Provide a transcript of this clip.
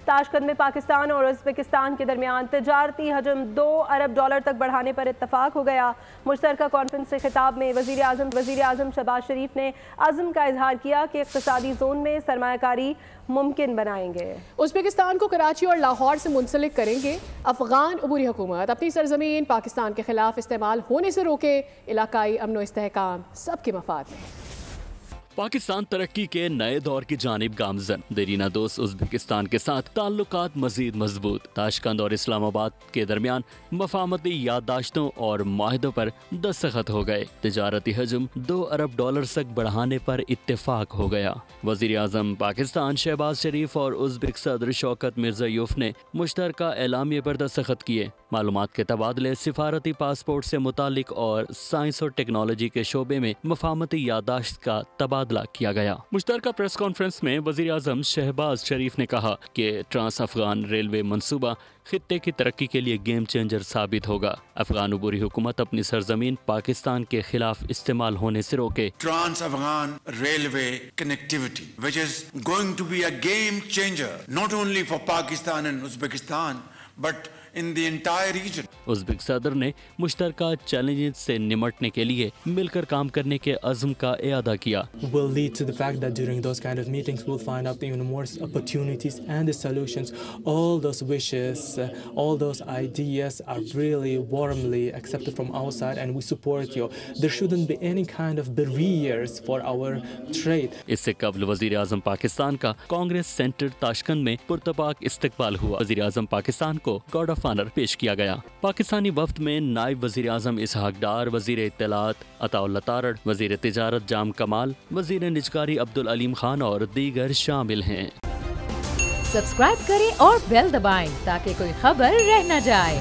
تاشقند میں پاکستان اور ازبکستان کے درمیان تجارتی حجم $2 ارب تک بڑھانے پر اتفاق ہو گیا۔ مشترکہ کانفرنس سے خطاب میں وزیر اعظم شہباز شریف نے عزم کا اظہار کیا کہ اقتصادی زون میں سرمایہ کاری ممکن بنائیں گے۔ ازبکستان کو کراچی اور لاہور سے منسلک کریں گے۔ افغان عبوری حکومت اپنی سرزمین پاکستان کے خلاف استعمال ہونے سے روکے، علاقائی امن و استحکام سب کے مفاد میں۔ پاکستان ترقی کے نئے دور کی جانب گامزن، دیرینہ دوست ازبکستان کے ساتھ تعلقات مزید مضبوط۔ تاشقند اور اسلام آباد کے درمیان مفاہمتی یادداشتوں اور معاہدوں پر دستخط ہو گئے۔ تجارتی حجم $2 ارب تک بڑھانے پر اتفاق ہو گیا۔ وزیر اعظم پاکستان شہباز شریف اور ازبک صدر شوکت مرزیوف نے مشترکہ اعلامیے پر دستخط کیے۔ معلومات کے تبادلے، سفارتی پاسپورٹ سے متعلق اور سائنس اور ٹیکنالوجی کے شعبے میں مفاہمتی یادداشت کا تبادلہ کیا گیا۔ مشترکہ پریس کانفرنس میں وزیر اعظم شہباز شریف نے کہا کہ ٹرانس افغان ریلوے منصوبہ خطے کی ترقی کے لیے گیم چینجر ثابت ہوگا۔ افغان عبوری حکومت اپنی سرزمین پاکستان کے خلاف استعمال ہونے سے روکے۔ Trans Afghan railway connectivity which is going to be a game changer not only for Pakistan and Uzbekistan but in the entire region۔ ازبک صدر نے مشترکہ چیلنجز سے نمٹنے کے لیے مل کر کام کرنے کے عزم کا اعادہ کیا۔ will lead to the fact that during those kind of meetings we'll find out even more opportunities and the solutions. All those wishes, all those ideas are really warmly accepted from our side and we support you. There shouldn't be any kind of barriers for our trade. اس سے قبل وزیر اعظم پاکستان کا Congress centre Tashkent میں پرتپاک استقبال ہوا۔ وزیر اعظم پاکستان کو گارڈ آف آنر پیش کیا گیا۔ پاکستانی وفد میں نائب وزیر اعظم اسحاق ڈار، وزیر اطلاعات عطا اللہ تارڑ، وزیر تجارت جام کمال، وزیر نجکاری عبدالعلیم خان اور دیگر شامل ہیں۔ سبسکرائب کریں اور بیل دبائیں تاکہ کوئی خبر رہ نہ جائے۔